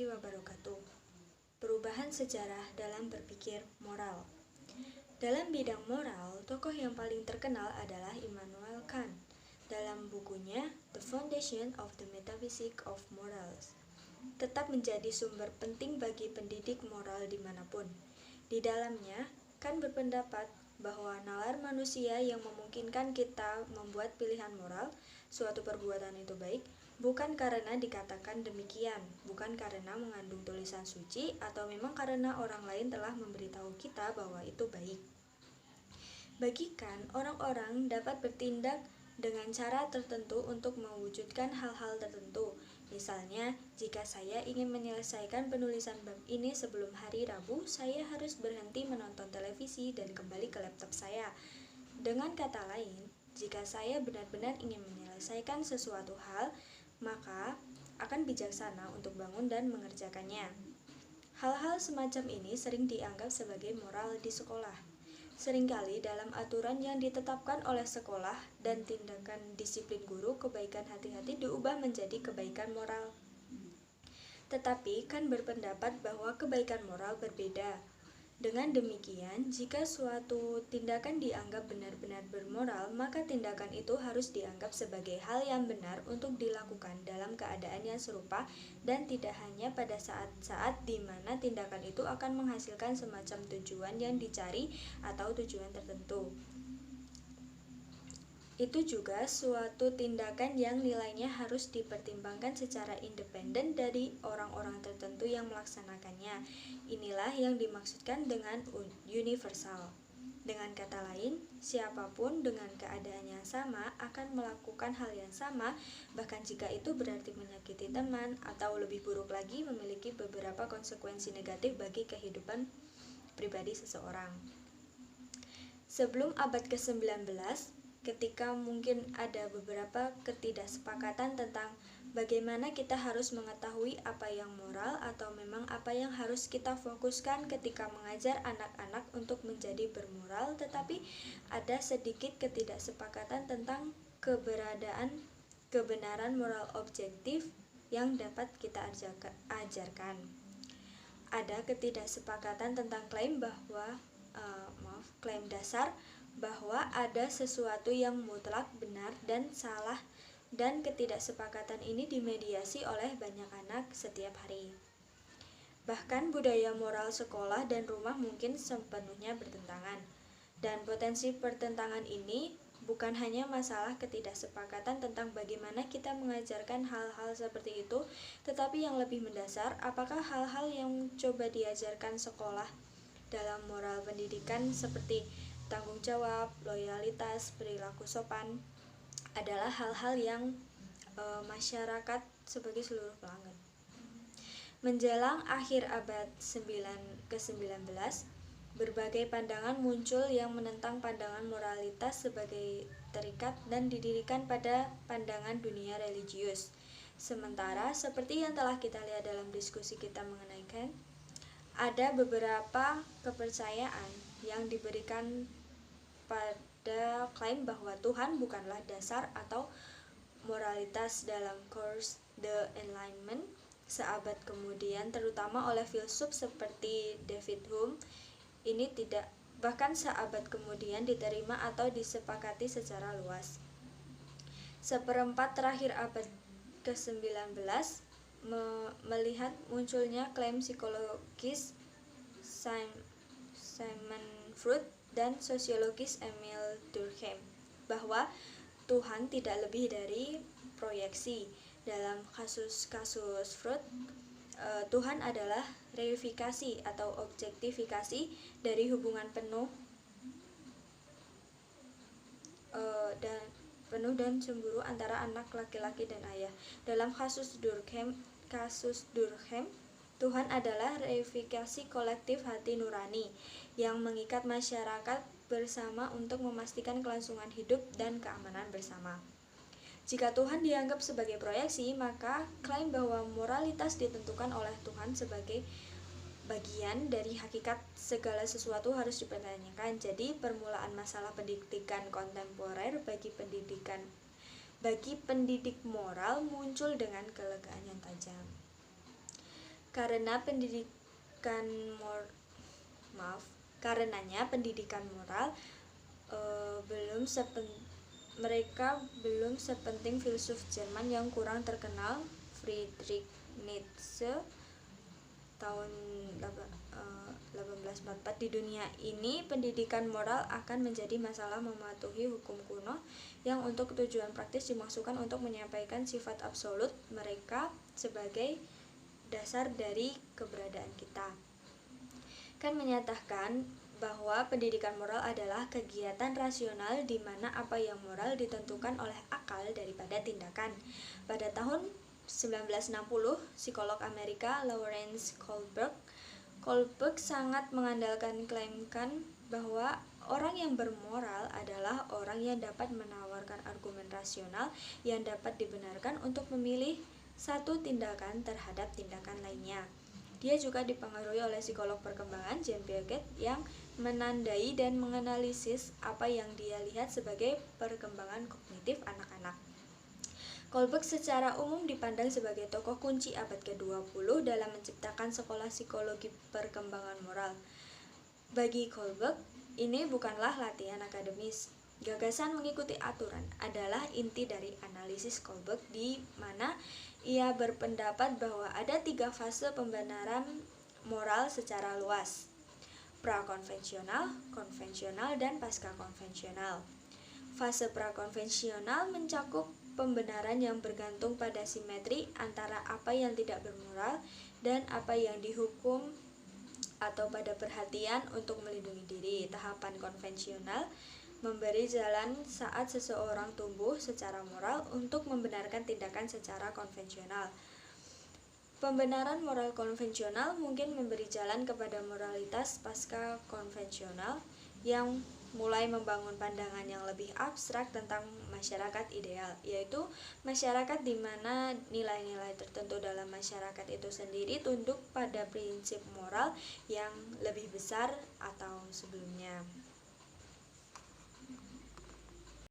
warahmatullahi wabarakatuh. Perubahan sejarah dalam berpikir moral. Dalam bidang moral, tokoh yang paling terkenal adalah Immanuel Kant dalam bukunya The Foundation of the Metaphysics of Morals. Tetap menjadi sumber penting bagi pendidik moral dimanapun. Di dalamnya, Kant berpendapat bahwa nalar manusia yang memungkinkan kita membuat pilihan moral, suatu perbuatan itu baik, bukan karena dikatakan demikian, bukan karena mengandung tulisan suci, atau memang karena orang lain telah memberitahu kita bahwa itu baik. Bagi Kant, orang-orang dapat bertindak dengan cara tertentu untuk mewujudkan hal-hal tertentu. Misalnya, jika saya ingin menyelesaikan penulisan bab ini sebelum hari Rabu, saya harus berhenti menonton televisi dan kembali ke laptop saya. Dengan kata lain, jika saya benar-benar ingin menyelesaikan sesuatu hal, maka akan bijaksana untuk bangun dan mengerjakannya. Hal-hal semacam ini sering dianggap sebagai moral di sekolah. Seringkali dalam aturan yang ditetapkan oleh sekolah dan tindakan disiplin guru, kebaikan hati-hati diubah menjadi kebaikan moral. Tetapi Kant berpendapat bahwa kebaikan moral berbeda. Dengan demikian, jika suatu tindakan dianggap benar-benar bermoral, maka tindakan itu harus dianggap sebagai hal yang benar untuk dilakukan dalam keadaan yang serupa dan tidak hanya pada saat-saat di mana tindakan itu akan menghasilkan semacam tujuan yang dicari atau tujuan tertentu. Itu juga suatu tindakan yang nilainya harus dipertimbangkan secara independen dari orang-orang tertentu yang melaksanakannya. Inilah yang dimaksudkan dengan universal. Dengan kata lain, siapapun dengan keadaan yang sama akan melakukan hal yang sama, bahkan jika itu berarti menyakiti teman atau lebih buruk lagi memiliki beberapa konsekuensi negatif bagi kehidupan pribadi seseorang. Sebelum abad ke-19, ketika mungkin ada beberapa ketidaksepakatan tentang bagaimana kita harus mengetahui apa yang moral atau memang apa yang harus kita fokuskan ketika mengajar anak-anak untuk menjadi bermoral, tetapi ada sedikit ketidaksepakatan tentang kebenaran moral objektif yang dapat kita ajarkan. Ada ketidaksepakatan tentang klaim dasar bahwa ada sesuatu yang mutlak benar dan salah, dan ketidaksepakatan ini dimediasi oleh banyak anak setiap hari. Bahkan budaya moral sekolah dan rumah mungkin sepenuhnya bertentangan. Dan potensi pertentangan ini bukan hanya masalah ketidaksepakatan tentang bagaimana kita mengajarkan hal-hal seperti itu, tetapi yang lebih mendasar, apakah hal-hal yang coba diajarkan sekolah dalam moral pendidikan seperti tanggung jawab, loyalitas, perilaku sopan adalah hal-hal yang masyarakat sebagai seluruh pelanggan. Menjelang akhir abad ke-19, berbagai pandangan muncul yang menentang pandangan moralitas sebagai terikat dan didirikan pada pandangan dunia religius. Sementara, seperti yang telah kita lihat dalam diskusi kita mengenai Kant, ada beberapa kepercayaan yang diberikan pada klaim bahwa Tuhan bukanlah dasar atau moralitas dalam course The Enlightenment seabad kemudian, terutama oleh filsuf seperti David Hume. Ini tidak bahkan seabad kemudian diterima atau disepakati secara luas. Seperempat terakhir abad ke-19 melihat munculnya klaim psikologis Sigmund Freud dan sosiologis Emil Durkheim bahwa Tuhan tidak lebih dari proyeksi. Dalam kasus-kasus Freud, Tuhan adalah reifikasi atau objektifikasi dari hubungan penuh dan cemburu antara anak laki-laki dan ayah. Dalam kasus Durkheim, Tuhan adalah reifikasi kolektif hati nurani yang mengikat masyarakat bersama untuk memastikan kelangsungan hidup dan keamanan bersama. Jika Tuhan dianggap sebagai proyeksi, maka klaim bahwa moralitas ditentukan oleh Tuhan sebagai bagian dari hakikat segala sesuatu harus dipertanyakan. Jadi, permulaan masalah pendidikan kontemporer bagi pendidik moral muncul dengan kelegaan yang tajam. Karenanya pendidikan moral mereka belum sepenting filsuf Jerman yang kurang terkenal Friedrich Nietzsche tahun 1844. Di dunia ini pendidikan moral akan menjadi masalah mematuhi hukum kuno yang untuk tujuan praktis dimaksudkan untuk menyampaikan sifat absolut mereka sebagai dasar dari keberadaan kita. Kan menyatakan bahwa pendidikan moral adalah kegiatan rasional di mana apa yang moral ditentukan oleh akal daripada tindakan. Pada tahun 1960, psikolog Amerika Lawrence Kohlberg sangat mengandalkan klaimkan bahwa orang yang bermoral adalah orang yang dapat menawarkan argumen rasional yang dapat dibenarkan untuk memilih satu tindakan terhadap tindakan lainnya. Dia juga dipengaruhi oleh psikolog perkembangan Jean Piaget yang menandai dan menganalisis apa yang dia lihat sebagai perkembangan kognitif anak-anak. Kohlberg secara umum dipandang sebagai tokoh kunci abad ke-20 dalam menciptakan sekolah psikologi perkembangan moral. Bagi Kohlberg, ini bukanlah latihan akademis. Gagasan mengikuti aturan adalah inti dari analisis Kohlberg, di mana ia berpendapat bahwa ada 3 fase pembenaran moral secara luas: prakonvensional, konvensional, dan pasca-konvensional. Fase prakonvensional mencakup pembenaran yang bergantung pada simetri antara apa yang tidak bermoral dan apa yang dihukum atau pada perhatian untuk melindungi diri. Tahapan konvensional memberi jalan saat seseorang tumbuh secara moral untuk membenarkan tindakan secara konvensional. Pembenaran moral konvensional mungkin memberi jalan kepada moralitas pasca konvensional yang mulai membangun pandangan yang lebih abstrak tentang masyarakat ideal, yaitu masyarakat di mana nilai-nilai tertentu dalam masyarakat itu sendiri tunduk pada prinsip moral yang lebih besar atau sebelumnya.